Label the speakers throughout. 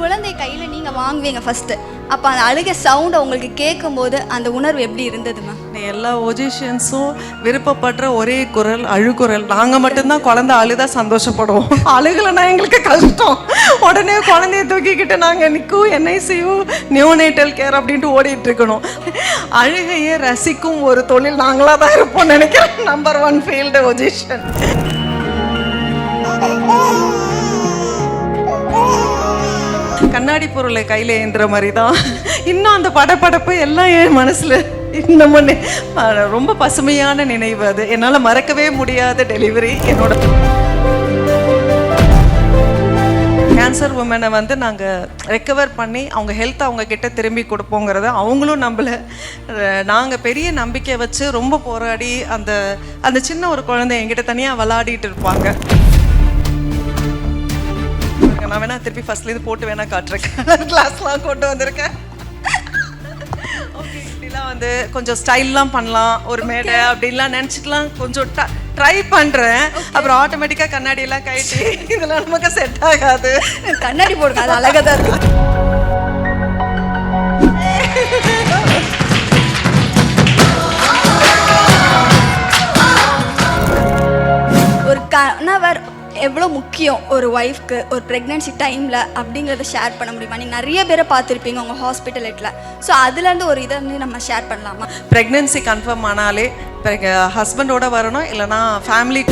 Speaker 1: குழந்தை கையில் நீங்கள் வாங்குவீங்க ஃபஸ்ட்டு, அப்போ அந்த அழுகை சவுண்டை உங்களுக்கு கேட்கும்போது அந்த உணர்வு எப்படி இருந்தது மேம்?
Speaker 2: எல்லா ஒஜிஷியன்ஸும் விருப்பப்படுற ஒரே குரல் அழுகுரல். நாங்கள் மட்டும்தான் குழந்தை அழுதா சந்தோஷப்படுவோம், அழுகலைன்னா எங்களுக்கு கஷ்டம். உடனே குழந்தைய தூக்கிக்கிட்டு நாங்கள் நிற்கும் NICU நியூனேட்டல் கேர் அப்படின்ட்டு ஓடிட்டு இருக்கணும். அழுகையை ரசிக்கும் ஒரு தொழில் நாங்களாக தான் இருப்போம் நினைக்கிறேன். Number 1 field position. கண்ணாடி பொருளை கையில் ஏந்துற மாதிரி தான் இன்னும் அந்த படப்படப்பு எல்லாம் என் மனசில் இன்னமும் ரொம்ப பசுமையான நினைவு. அது என்னால் மறக்கவே முடியாத டெலிவரி. என்னோட கேன்சர் உமனை வந்து நாங்கள் ரெக்கவர் பண்ணி அவங்க ஹெல்த் அவங்க கிட்ட திரும்பி கொடுப்போங்கிறத அவங்களும் நம்மளை நாங்கள் பெரிய நம்பிக்கை வச்சு ரொம்ப போராடி அந்த சின்ன ஒரு குழந்தை என்கிட்ட தனியாக விளாடிட்டு இருப்பாங்க. நான் வேணா திருப்பி ஃபர்ஸ்ட்லேருந்து போட்டு வேணா காட்டுறேன். கிளாஸ்லாம் கொண்டு வந்திருக்கேன். ஓகே, இப்படிலாம் வந்து கொஞ்சம் ஸ்டைல்லாம் பண்ணலாம், ஒரு மேடை அப்படின்லாம் நினச்சிட்டுலாம் கொஞ்சம் ட்ரை பண்ணுறேன். அப்புறம் ஆட்டோமேட்டிக்காக கண்ணாடியெல்லாம் கழட்டி இதெல்லாம் நமக்கு செட் ஆகாது.
Speaker 1: கண்ணாடி போடுங்க, அது அழகாக தான் இருக்கு. ஒரு கணவர் எவ்வளோ முக்கியம் ஒரு ஒய்ஃப்க்கு ஒரு ப்ரெக்னென்சி டைமில் அப்படிங்கிறத ஷேர் பண்ண முடியுமா? நீங்கள் நிறைய பேரை பார்த்துருப்பீங்க உங்கள் ஹாஸ்பிட்டலில். ஸோ அதுலேருந்து ஒரு இதை வந்து நம்ம ஷேர் பண்ணலாமா?
Speaker 2: ப்ரெக்னென்சி கன்ஃபார்ம் ஆனாலே ஹஸ்பண்டோட வரணும், இல்லைனா ஃபேமிலி.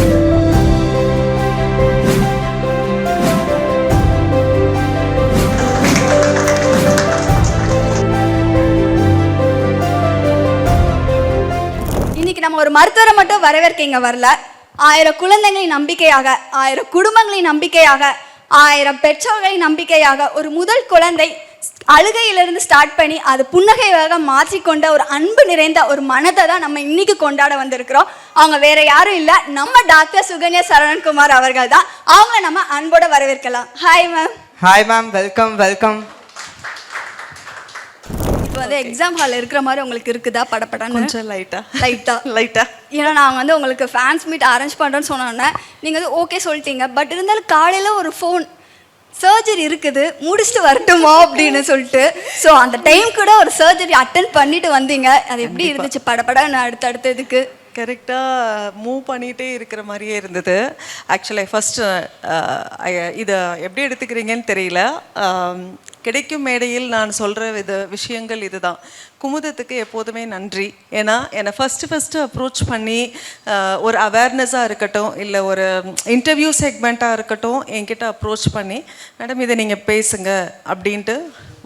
Speaker 1: இன்னைக்கு நம்ம ஒரு மருத்துவரை மட்டும் வரவேற்க வரல, 1000 குழந்தைகளின் நம்பிக்கையாக, 1000 குடும்பங்களின் நம்பிக்கையாக, 1000 பெற்றோர்களின் நம்பிக்கையாக ஒரு முதல் குழந்தை அழுகையிலிருந்து ஸ்டார்ட் பண்ணி அது புன்னகையாக மாற்றிக்கொண்ட ஒரு அன்பு நிறைந்த ஒரு மனதை தான் நம்ம இன்னைக்கு கொண்டாட வந்திருக்கிறோம். அவங்க வேற யாரும் இல்லை, நம்ம டாக்டர் சுகன்யா சரவணகுமார் அவர்கள் தான். அவங்க நம்ம அன்போட வரவேற்கலாம். Hi ma'am.
Speaker 3: Hi ma'am, welcome welcome.
Speaker 1: இப்போ வந்து எக்ஸாம் ஹால் இருக்கிற மாதிரி உங்களுக்கு இருக்குதா? படப்படான்னு
Speaker 2: கொஞ்சம் லைட்டா.
Speaker 1: ஏன்னா நாங்கள் வந்து உங்களுக்கு ஃபேன்ஸ் மீட் அரேஞ்ச் பண்ணுறோன்னு சொன்னோன்னே நீங்கள் வந்து ஓகே சொல்லிட்டீங்க. பட் இருந்தாலும் காலையில் ஒரு ஃபோன் சர்ஜரி இருக்குது, முடிச்சுட்டு வரட்டுமா அப்படின்னு சொல்லிட்டு, ஸோ அந்த டைம் கூட ஒரு சர்ஜரி அட்டன் பண்ணிட்டு வந்தீங்க. அது எப்படி இருந்துச்சு? படப்படான்னு அடுத்ததுக்கு
Speaker 2: கரெக்டாக மூவ் பண்ணிகிட்டே இருக்கிற மாதிரியே இருந்தது. ஆக்சுவலாக ஃபஸ்ட்டு இதை எப்படி எடுத்துக்கிறீங்கன்னு தெரியல. கிடைக்கும் மேடையில் நான் சொல்கிற விஷயங்கள் இதுதான். குமுதத்துக்கு எப்போதுமே நன்றி. ஏன்னா என்னை ஃபஸ்ட்டு அப்ரோச் பண்ணி ஒரு அவேர்னஸாக இருக்கட்டும், இல்லை ஒரு இன்டர்வியூ செக்மெண்ட்டாக இருக்கட்டும், என்கிட்ட அப்ரோச் பண்ணி மேடம் இதை நீங்கள் பேசுங்க அப்படின்ட்டு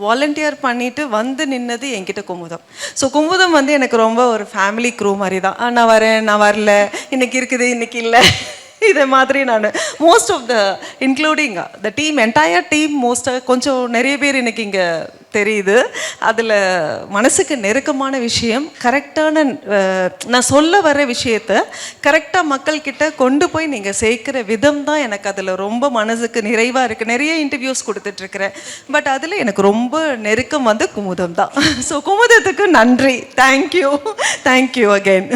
Speaker 2: வாலண்டியர் பண்ணிவிட்டு வந்து நின்னது என்கிட்ட குமுதம். ஸோ குமுதம் வந்து எனக்கு ரொம்ப ஒரு ஃபேமிலி க்ரூ மாதிரி தான். நான் வரேன், நான் வரல, இன்றைக்கி இருக்குது, இன்றைக்கி இல்லை, இதே மாதிரி நான் most of including the team, entire team மோஸ்ட்டாக கொஞ்சம் நிறைய பேர் எனக்கு இங்கே தெரியுது. அதில் மனசுக்கு நெருக்கமான விஷயம், கரெக்டான நான் சொல்ல வர விஷயத்த கரெக்டாக மக்கள்கிட்ட கொண்டு போய் நீங்கள் சேர்க்குற விதம் தான் எனக்கு அதில் ரொம்ப மனசுக்கு நிறைவாக இருக்குது. நிறைய இன்டர்வியூஸ் கொடுத்துட்ருக்குறேன், பட் அதில் எனக்கு ரொம்ப நெருக்கம் வந்து குமுதம் தான். ஸோ குமுதத்துக்கு நன்றி. Thank you again.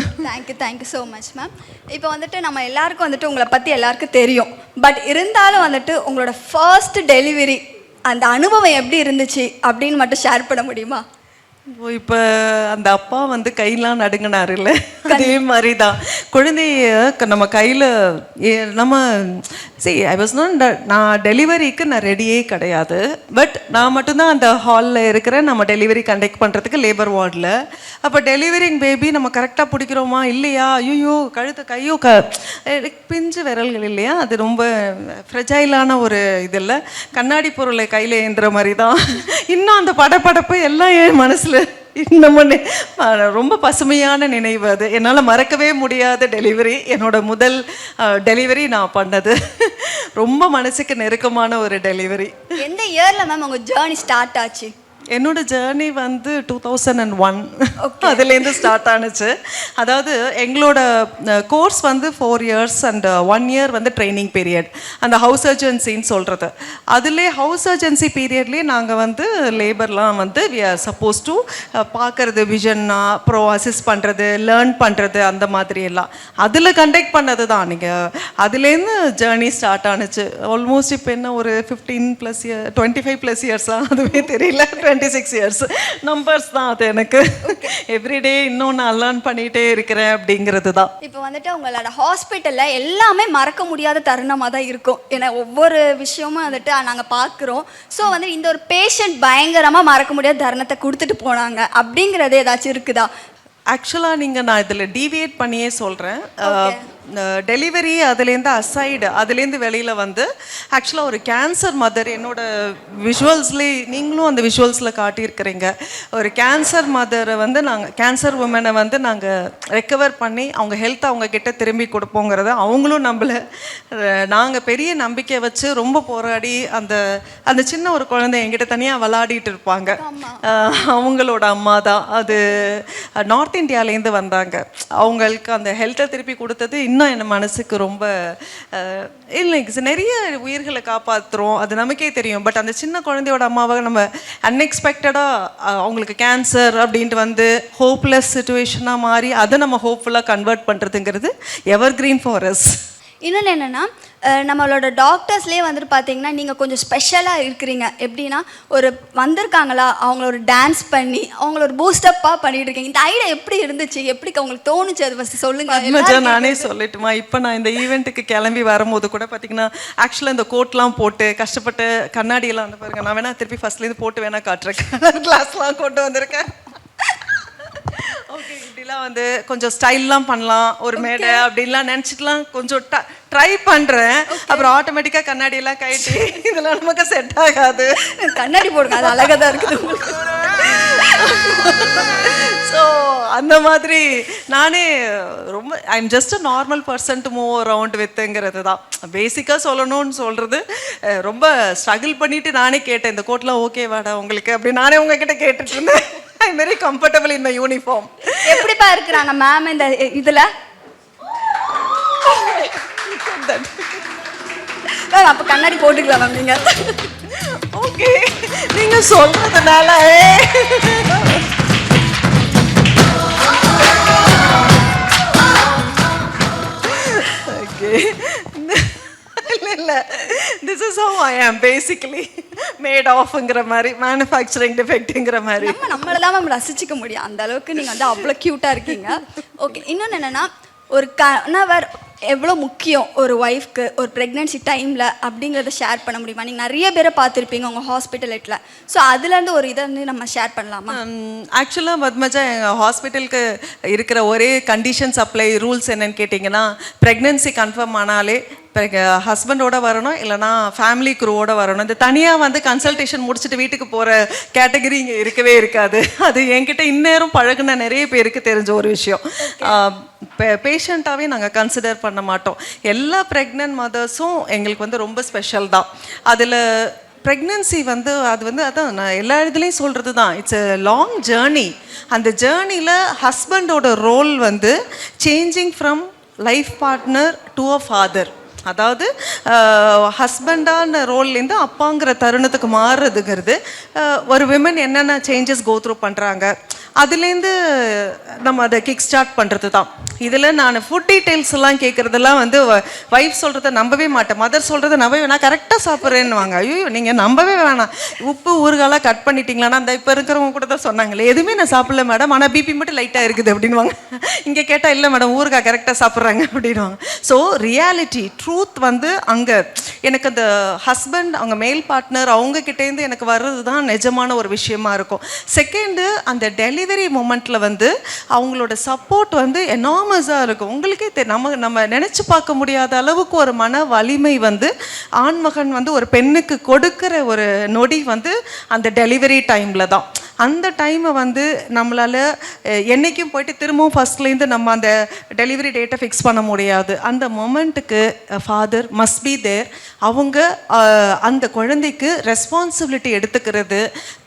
Speaker 1: Thank you so much ma'am. இப்போ வந்துட்டு நம்ம எல்லாருக்கும் வந்துட்டு உங்களை பற்றி எல்லாருக்கும் தெரியும், பட் இருந்தாலும் வந்துட்டு உங்களோட ஃபர்ஸ்ட் டெலிவரி அந்த அனுபவம் எப்படி இருந்துச்சு அப்படின்னு மட்டும் ஷேர் பண்ண முடியுமா?
Speaker 2: இப்போ அந்த அப்பா வந்து கையெல்லாம் நடுங்கினார் இல்லை, அதே மாதிரி தான் குழந்தைய நம்ம கையில் நம்ம ஐ வாஸ் நான் டெலிவரிக்கு நான் ரெடியே கிடையாது. பட் நான் மட்டும்தான் அந்த ஹாலில் இருக்கிறேன், நம்ம டெலிவரி கண்டக்ட் பண்ணுறதுக்கு லேபர் வார்டில். அப்போ டெலிவரிங் பேபி நம்ம கரெக்டாக பிடிக்கிறோமா இல்லையா, ஐயோ கையோ பிஞ்சு விரல்கள் இல்லையா, அது ரொம்ப ஃப்ரெஜைலான ஒரு இதில் கண்ணாடி பொருளை கையில் ஏந்துற மாதிரி தான் இன்னும் அந்த படப்படப்பு எல்லாம் என் மனசில் இன்னமும் ரொம்ப பசுமையான நினைவு. அது என்னால் மறக்கவே முடியாத டெலிவரி. என்னோட முதல் டெலிவரி நான் பண்ணது ரொம்ப மனசுக்கு நெருக்கமான ஒரு டெலிவரி.
Speaker 1: எந்த இயரில் மேம் உங்கள் ஜேர்னி ஸ்டார்ட் ஆச்சு?
Speaker 2: என்னோட ஜேர்னி வந்து 2001 அதுலேருந்து ஸ்டார்ட் ஆனுச்சு. அதாவது எங்களோட கோர்ஸ் வந்து 4 years அண்ட் 1 year வந்து ட்ரைனிங் பீரியட், அந்த ஹவுஸ் சர்ஜன்சின்னு சொல்கிறது. அதுலேயே ஹவுஸ் சர்ஜன்சி பீரியட்லேயே நாங்கள் வந்து லேபர்லாம் வந்து வி ஆர் சப்போஸ் டு பார்க்கறது, விஷன்னா அப்புறம் அசிஸ்ட் பண்ணுறது, லேர்ன் பண்ணுறது, அந்த மாதிரி எல்லாம் அதில் கண்டக்ட் பண்ணது தான். நீங்கள் அதுலேருந்து ஜேர்னி ஸ்டார்ட் ஆனுச்சு. ஆல்மோஸ்ட் இப்போ என்ன ஒரு 15+ year 25+ years-ஆ அதுவே தெரியல, 26 years நம்பர்ஸ் தான் அது எனக்கு. எவ்ரிடே இன்னும் நான் லேர்ன் பண்ணிகிட்டே இருக்கிறேன் அப்படிங்கிறது தான்.
Speaker 1: இப்போ வந்துட்டு உங்களோட ஹாஸ்பிட்டலில் எல்லாமே மறக்க முடியாத தருணமாக தான் இருக்கும். ஏன்னா ஒவ்வொரு விஷயமும் வந்துட்டு நாங்கள் பார்க்குறோம். ஸோ வந்து இந்த ஒரு பேஷண்ட் பயங்கரமாக மறக்க முடியாத தருணத்தை கொடுத்துட்டு போனாங்க அப்படிங்கிறது ஏதாச்சும் இருக்குதா?
Speaker 2: ஆக்சுவலாக நான் இதில் டீவியேட் பண்ணியே சொல்கிறேன். டெலிவரி அதுலேருந்து அசைடு, அதுலேருந்து வெளியில் வந்து ஆக்சுவலாக ஒரு கேன்சர் மதர், என்னோட விஷுவல்ஸ்லேயே நீங்களும் அந்த விஷுவல்ஸில் காட்டியிருக்கிறீங்க. ஒரு கேன்சர் மதரை வந்து நாங்கள், கேன்சர் உமனை வந்து நாங்கள் ரெக்கவர் பண்ணி அவங்க ஹெல்த் அவங்க கிட்ட திரும்பி கொடுப்போங்கிறத அவங்களும் நம்மளை நாங்கள் பெரிய நம்பிக்கை வச்சு ரொம்ப போராடி அந்த அந்த சின்ன ஒரு குழந்தை என்கிட்ட தனியாக விளாடிட்டு இருப்பாங்க. அவங்களோட அம்மா தான் அது. நார்த் இந்தியாவிலேருந்து வந்தாங்க. அவங்களுக்கு அந்த ஹெல்த்தை திருப்பி கொடுத்தது இன்னும் என் மனசுக்கு ரொம்ப இல்லைங்க. நிறைய உயிர்களை காப்பாற்றுறோம், அது நமக்கே தெரியும். பட் அந்த சின்ன குழந்தையோட அம்மாவை நம்ம அன்எக்ஸ்பெக்டடாக அவங்களுக்கு கேன்சர் அப்படின்ட்டு வந்து ஹோப்லெஸ் சுச்சுவேஷனாக மாறி அதை நம்ம ஹோப்ஃபுல்லாக கன்வெர்ட் பண்ணுறதுங்கிறது எவர் கிரீன் ஃபார் அஸ்.
Speaker 1: இன்னொன்று என்னென்னா, நம்மளோட டாக்டர்ஸ்லேயே வந்துட்டு பார்த்தீங்கன்னா நீங்கள் கொஞ்சம் ஸ்பெஷலாக இருக்கிறீங்க. எப்படின்னா, ஒரு வந்திருக்காங்களா அவங்கள ஒரு டான்ஸ் பண்ணி அவங்கள ஒரு பூஸ்டப்பாக பண்ணிட்டு இருக்கீங்க. இந்த ஐடியா எப்படி இருந்துச்சு, எப்படி உங்களுக்கு தோணுச்சு, அது ஃபஸ்ட்டு சொல்லுங்கள்.
Speaker 2: நானே சொல்லட்டுமா? இப்போ நான் இந்த ஈவெண்ட்டுக்கு கிளம்பி வரும்போது கூட பார்த்தீங்கன்னா ஆக்சுவலாக இந்த கோட்லாம் போட்டு கஷ்டப்பட்டு கண்ணாடியெல்லாம் வந்து பாருங்க, நான் வேணா திருப்பி ஃபர்ஸ்ட்லேருந்து போட்டு வேணா காட்டுறேன். கலர் கிளாஸ்லாம் கொண்டு வந்திருக்கேன். ஓகே, இப்படிலாம் வந்து கொஞ்சம் ஸ்டைல்லாம் பண்ணலாம் ஒரு மேடை அப்படின்லாம் நினச்சிட்டுலாம் கொஞ்சம் ட்ரை பண்ணுறேன். அப்புறம் ஆட்டோமேட்டிக்காக கண்ணாடியெல்லாம் கட்டி இதெல்லாம் நமக்கு செட் ஆகாது.
Speaker 1: கண்ணாடி போடுங்க, அது அழகாக தான் இருக்குது உங்களுக்கு.
Speaker 2: ஸோ அந்த மாதிரி நானே ரொம்ப I am just a normal person to move around வித்துங்கிறது தான் பேசிக்காக சொல்லணும்னு சொல்கிறது. ரொம்ப ஸ்ட்ரகிள் பண்ணிவிட்டு நானே கேட்டேன், இந்த கோட்லாம் ஓகே வாடா உங்களுக்கு அப்படின்னு நானே உங்ககிட்ட கேட்டுட்டு இருந்தேன். I am very comfortable in my uniform.
Speaker 1: எப்படிப்பா இருக்கிறாங்க மேம் இந்த இதில்? அப்போ கண்ணாடி போட்டுக்கலாம் மேம் நீங்கள்.
Speaker 2: ஓகே, நீங்கள் சொல்கிறதுனால இல்லை, திஸ் இஸ் ஹவ் ஐ ஆம் பேசிக்கலி மேட் ஆஃப்ங்கிற மாதிரி, மேனுஃபேக்சரிங் டிஃபெக்ட்டுங்கிற மாதிரி.
Speaker 1: நம்மளை தான் மேம் ரசிச்சிக்க முடியும், அந்த அளவுக்கு நீங்கள் வந்து அவ்வளோ க்யூட்டாக இருக்கீங்க. ஓகே, இன்னொன்று என்னென்னா, ஒரு கணவர் எவ்வளோ முக்கியம் ஒரு ஒய்ஃப்க்கு ஒரு ப்ரெக்னென்சி டைமில் அப்படிங்கிறத ஷேர் பண்ண முடியுமா? நீங்கள் நிறைய பேரை பார்த்துருப்பீங்க உங்கள் ஹாஸ்பிட்டலில். ஸோ அதுலேருந்து ஒரு இதை வந்து நம்ம ஷேர் பண்ணலாமா?
Speaker 2: ஆக்சுவலாக பத்மஜா, எங்கள் ஹாஸ்பிட்டலுக்கு இருக்கிற ஒரே கண்டிஷன்ஸ் அப்ளை ரூல்ஸ் என்னன்னு கேட்டிங்கன்னா, ப்ரெக்னென்சி கன்ஃபார்ம் ஆனாலே ஹஸ்பண்டோட வரணும், இல்லைனா ஃபேமிலி குரூவோட வரணும். இந்த தனியாக வந்து கன்சல்டேஷன் முடிச்சுட்டு வீட்டுக்கு போகிற கேட்டகரி இங்கே இருக்கவே இருக்காது. அது என்கிட்ட இந்நேரம் பழகுன நிறைய பேருக்கு தெரிஞ்ச ஒரு விஷயம். பேஷண்ட்டாகவே நாங்கள் கன்சிடர் பண்ண மாட்டோம். எல்லா ப்ரெக்னென்ட் மதர்ஸும் எங்களுக்கு வந்து ரொம்ப ஸ்பெஷல் தான். அதில் ப்ரெக்னென்சி வந்து அது வந்து அதான் நான் எல்லா இதுலேயும் சொல்கிறது தான், இட்ஸ் எ லாங் ஜேர்னி. அந்த ஜேர்னியில் ஹஸ்பண்டோட ரோல் வந்து changing from life partner to a father. அதாவது ஹஸ்பண்டான ரோல்லேருந்து அப்பாங்கிற தருணத்துக்கு மாறுறதுங்கிறது ஒரு விமன் என்னென்ன சேஞ்சஸ் கோ த்ரூ பண்ணுறாங்க, அதுலேருந்து நம்ம அதை கிக் ஸ்டார்ட் பண்ணுறது தான். இதில் நான் ஃபுட் டீட்டெயில்ஸ் எல்லாம் கேட்குறதெல்லாம் வந்து ஒய்ஃப் சொல்கிறத நம்பவே மாட்டேன், மதர் சொல்கிறத நம்பவே நான் கரெக்டாக சாப்பிட்றேன்னு வாங்க. ஐயோ நீங்கள் நம்பவே வேணாம், உப்பு ஊறுகாலாம் கட் பண்ணிட்டீங்களான்னா அந்த இப்போ இருக்கிறவங்க கூட தான் சொன்னாங்களே, எதுவுமே நான் சாப்பிடல மேடம், ஆனால் பிபி மட்டும் லைட்டாக இருக்குது அப்படின்வாங்க. இங்கே கேட்டால் இல்லை மேடம் ஊறுகாய் கரெக்டாக சாப்பிட்றாங்க அப்படின்வாங்க. ஸோ ரியாலிட்டி ட்ரூத் வந்து அங்கே எனக்கு அந்த ஹஸ்பண்ட் அவங்க மேல் பார்ட்னர் அவங்கக்கிட்டேருந்து எனக்கு வர்றது தான் நிஜமான ஒரு விஷயமா இருக்கும். செகண்டு, அந்த டெலிவரி மூமெண்ட்டில் வந்து அவங்களோட சப்போர்ட் வந்து எனாமஸாக இருக்கும். உங்களுக்கே நம்ம நினச்சி பார்க்க முடியாத அளவுக்கு ஒரு மன வலிமை வந்து ஆண்மகன் வந்து ஒரு பெண்ணுக்கு கொடுக்குற ஒரு நொடி வந்து அந்த டெலிவரி டைமில் தான். அந்த டைமை வந்து நம்மளால் என்றைக்கும் போயிட்டு திரும்பவும் ஃபஸ்ட்லேருந்து நம்ம அந்த டெலிவரி டேட்டை ஃபிக்ஸ் பண்ண முடியாது. அந்த மொமெண்ட்டுக்கு ஃபாதர் மஸ்ட் பி தேர். அவங்க அந்த குழந்தைக்கு ரெஸ்பான்சிபிலிட்டி எடுத்துக்கிறது,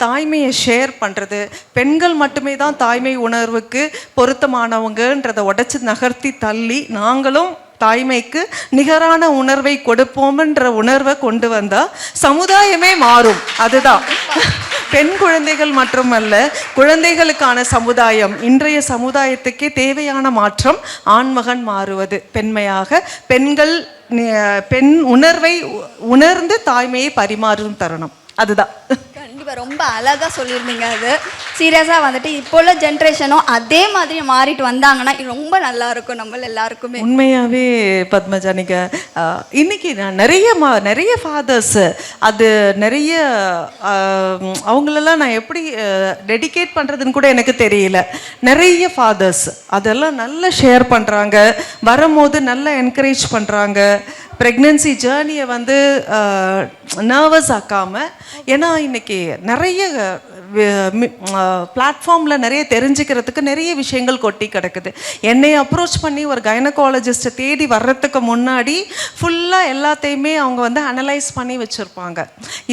Speaker 2: தாய்மையை ஷேர் பண்ணுறது, பெண்கள் மட்டுமே தான் தாய்மை உணர்வுக்கு பொருத்தமானவங்கன்றதை உடச்சி நகர்த்தி தள்ளி நாங்களும் தாய்மைக்கு நிகரான உணர்வை கொடுப்போம்ன்ற உணர்வை கொண்டு வந்தால் சமுதாயமே மாறும். அதுதான் பெண் குழந்தைகள் மட்டுமல்ல, குழந்தைகளுக்கான சமுதாயம். இன்றைய சமுதாயத்துக்கே தேவையான மாற்றம் ஆண்மகன் மாறுவது, பெண்மையாக பெண்கள் பெண் உணர்வை உணர்ந்து தாய்மையை பரிமாறும் தருணம். அதுதான்.
Speaker 1: கண்டிப்பாக ரொம்ப அழகாக சொல்லியிருந்தீங்க. அது சீரியஸாக வந்துட்டு இப்போ உள்ள ஜென்ரேஷனும் அதே மாதிரி மாறிட்டு வந்தாங்கன்னா ரொம்ப நல்லா இருக்கும் நம்ம எல்லாருக்குமே.
Speaker 2: உண்மையாகவே பத்மஜா, நீங்கள் இன்னைக்கு நான் நிறைய ஃபாதர்ஸ் அது நிறைய அவங்களெல்லாம் நான் எப்படி டெடிகேட் பண்ணுறதுன்னு கூட எனக்கு தெரியல. நிறைய ஃபாதர்ஸ் அதெல்லாம் நல்லா ஷேர் பண்ணுறாங்க, வரும்போது நல்லா என்கரேஜ் பண்ணுறாங்க. ப்ரெக்னென்சி ஜேர்னியை வந்து நர்வஸ் ஆக்காமல், ஏன்னா இன்னைக்கு நிறைய பிளாட்ஃபார்மில் நிறைய தெரிஞ்சுக்கிறதுக்கு நிறைய விஷயங்கள் கொட்டி கிடக்குது. என்னை அப்ரோச் பண்ணி ஒரு கைனகாலஜிஸ்ட்டை தேடி வர்றதுக்கு முன்னாடி ஃபுல்லாக எல்லாத்தையுமே அவங்க வந்து அனலைஸ் பண்ணி வச்சுருப்பாங்க.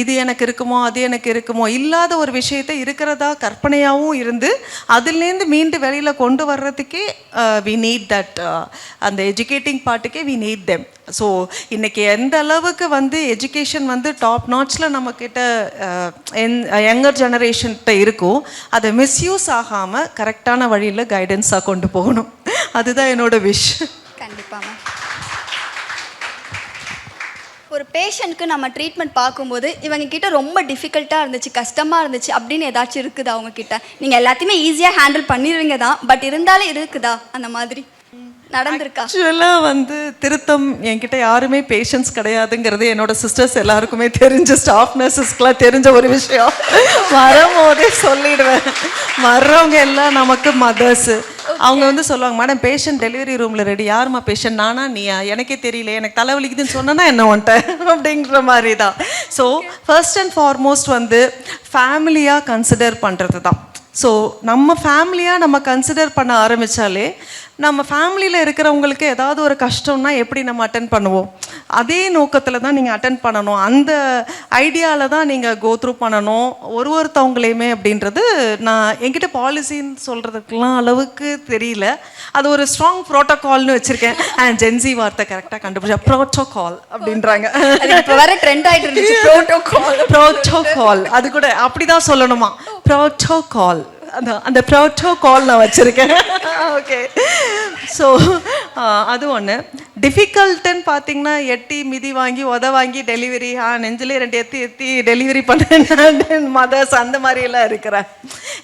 Speaker 2: இது எனக்கு இருக்குமோ, அது எனக்கு இருக்குமோ, இல்லாத ஒரு விஷயத்தை இருக்கிறதா கற்பனையாகவும் இருந்து அதுலேருந்து மீண்டு வெளியில் கொண்டு வர்றதுக்கே வி நீட் தட், அந்த எஜுகேட்டிங் பார்ட்டுக்கே வி நீட் தெம். ஸோ இன்றைக்கி எந்த அளவுக்கு வந்து எஜுகேஷன் வந்து டாப் நாட்ச்சில் நம்மக்கிட்ட யங்கர் ஜெனரேஷன்கிட்ட இருக்கோ, அதை மிஸ்யூஸ் ஆகாமல் கரெக்டான வழியில் கைடன்ஸாக கொண்டு போகணும். அதுதான் என்னோட விஷ்.
Speaker 1: கண்டிப்பாக மேம். ஒரு பேஷண்ட்க்கு நம்ம ட்ரீட்மெண்ட் பார்க்கும்போது இவங்க கிட்ட ரொம்ப டிஃபிகல்ட்டாக இருந்துச்சு, கஷ்டமாக இருந்துச்சு அப்படின்னு ஏதாச்சும் இருக்குதா அவங்கக்கிட்ட? நீங்கள் எல்லாத்தையுமே ஈஸியாக ஹேண்டில் பண்ணிடுவீங்க தான், பட் இருந்தாலும் இருக்குதா அந்த மாதிரி நடந்திருக்கா?
Speaker 2: ஆக்சுவலாக வந்து திருத்தம் என்கிட்ட யாருமே பேஷன்ஸ் கிடையாதுங்கிறது என்னோட சிஸ்டர்ஸ் எல்லாருக்குமே தெரிஞ்ச, ஸ்டாஃப் நர்சஸ்க்கெலாம் தெரிஞ்ச ஒரு விஷயம். வரும்போதே சொல்லிடுவேன். வர்றவங்க எல்லாம் நமக்கு மதர்ஸு. அவங்க வந்து சொல்லுவாங்க, மேடம் பேஷண்ட் டெலிவரி ரூமில் ரெடி. யாருமா பேஷண்ட், நானா நீயா? எனக்கே தெரியல, எனக்கு தலைவலிக்குதுன்னு சொன்னா என்ன வந்துட்டேன் அப்படிங்கிற மாதிரி தான். ஸோ ஃபர்ஸ்ட் அண்ட் ஃபார்மோஸ்ட் வந்து ஃபேமிலியாக கன்சிடர் பண்ணுறது தான். ஸோ நம்ம ஃபேமிலியாக நம்ம கன்சிடர் பண்ண ஆரம்பித்தாலே, நம்ம ஃபேமிலியில் இருக்கிறவங்களுக்கு ஏதாவது ஒரு கஷ்டம்னா எப்படி நம்ம அட்டென்ட் பண்ணுவோம், அதே நோக்கத்தில் தான் நீங்கள் அட்டென்ட் பண்ணணும். அந்த ஐடியாவில் தான் நீங்கள் கோ த்ரூ பண்ணணும் ஒருத்தவங்களையுமே அப்படின்றது. நான் என்கிட்ட பாலிசின்னு சொல்கிறதுக்கெலாம் அளவுக்கு தெரியல. அது ஒரு ஸ்ட்ராங் ப்ரோட்டோகால்னு வச்சுருக்கேன். ஜென்சி வார்த்தை கரெக்டாக கண்டுபிடிச்சா ப்ரோட்டோகால் அப்படின்றாங்க.
Speaker 1: இப்போ வர ட்ரெண்ட் ஆகிட்டு இருந்துச்சு
Speaker 2: ப்ரோட்டோகால். அது கூட அப்படி தான் சொல்லணுமா, ப்ரோட்டோகால். அந்த ப்ரோட்டோகால் நான் வச்சுருக்கேன். ஓகே. ஸோ அது ஒன்று. டிஃபிகல்ட்டுன்னு பார்த்தீங்கன்னா, எட்டி மிதி வாங்கி வாங்கி டெலிவரி, நெஞ்சிலே 2 எத்தி டெலிவரி பண்ண மதர்ஸ் அந்த மாதிரியெல்லாம் இருக்கிறேன்.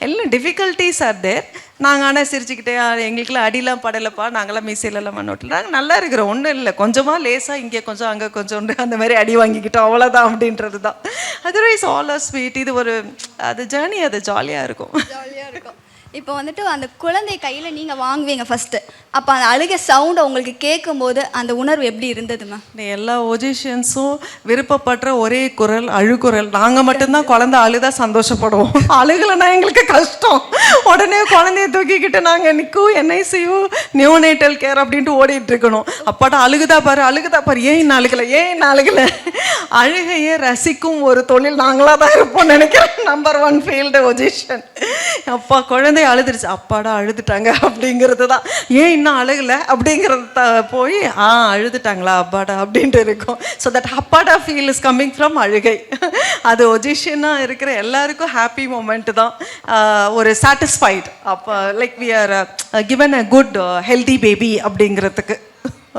Speaker 2: எல்லாம் டிஃபிகல்ட்டிஸ் ஆர் தேர். நாங்கள் ஆனால் சிரிச்சுக்கிட்டே, எங்களுக்குலாம் அடிலாம் படலைப்பா, நாங்களாம் மீசையிலலாம் மண்ணோட்டில் நாங்கள் நல்லா இருக்கிறோம், ஒன்றும் இல்லை, கொஞ்சமாக லேசாக இங்கே கொஞ்சம் அங்கே கொஞ்சம் அந்த மாதிரி அடி வாங்கிக்கிட்டோம், அவ்வளோதான் அப்படின்றது தான். Otherwise all R sweet. இது ஒரு அது ஜேர்னி, அது ஜாலியாக இருக்கும்.
Speaker 1: இப்போ வந்துட்டு அந்த குழந்தை கையில் நீங்கள் வாங்குவீங்க ஃபஸ்ட்டு, அப்போ அந்த அழுகை சவுண்டை உங்களுக்கு கேட்கும்போது அந்த உணர்வு எப்படி இருந்ததுமா?
Speaker 2: எல்லா ஒஜிஷியன்ஸும் விருப்பப்படுற ஒரே குரல் அழுகுரல். நாங்கள் மட்டும்தான் குழந்தை அழுதா சந்தோஷப்படுவோம், அழுகலைன்னா எங்களுக்கு கஷ்டம். உடனே குழந்தைய தூக்கிக்கிட்டு நாங்கள் நிற்கும் NICU நியோனேட்டல் கேர் அப்படின்ட்டு ஓடிட்டு இருக்கணும். அப்பாட்டா அழுகுதா பாரு, ஏன் இன்னும் அழுகலை. அழுகையை ரசிக்கும் ஒரு தொழில் நாங்களாக தான் இருப்போம் நினைக்கிறேன். Number 1 field position. அப்பா குழந்தை அழுதுருச்சு, அப்பாடா அழுதுட்டாங்க அப்படிங்கிறது தான். ஏன் இன்னும் அழுகலை அப்படிங்கிறத போய் அழுதுட்டாங்களா அப்பாடா அப்படின்ட்டு இருக்கும். ஸோ தட் அப்பாடா ஃபீல் இஸ் கம்மிங் ஃப்ரம் அழுகை. அது ஒஜிஷியனாக இருக்கிற எல்லாருக்கும் ஹாப்பி மூமெண்ட் தான், ஒரு சாட்டிஸ்ஃபைட். அப்போ like we are given a good healthy baby அப்படிங்கிறதுக்கு.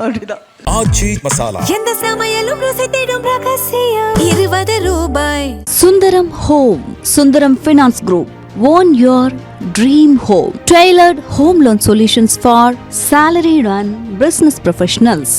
Speaker 2: அப்படிதான்.
Speaker 4: ஆச்சி மசாலா
Speaker 5: எந்த சமையலும் ருசி தேடும் ரகசியம் 20 ரூபாய்.
Speaker 6: Sundaram Home, Sundaram Finance Group. Own your dream home. Tailored home loan solutions for salaried and business professionals.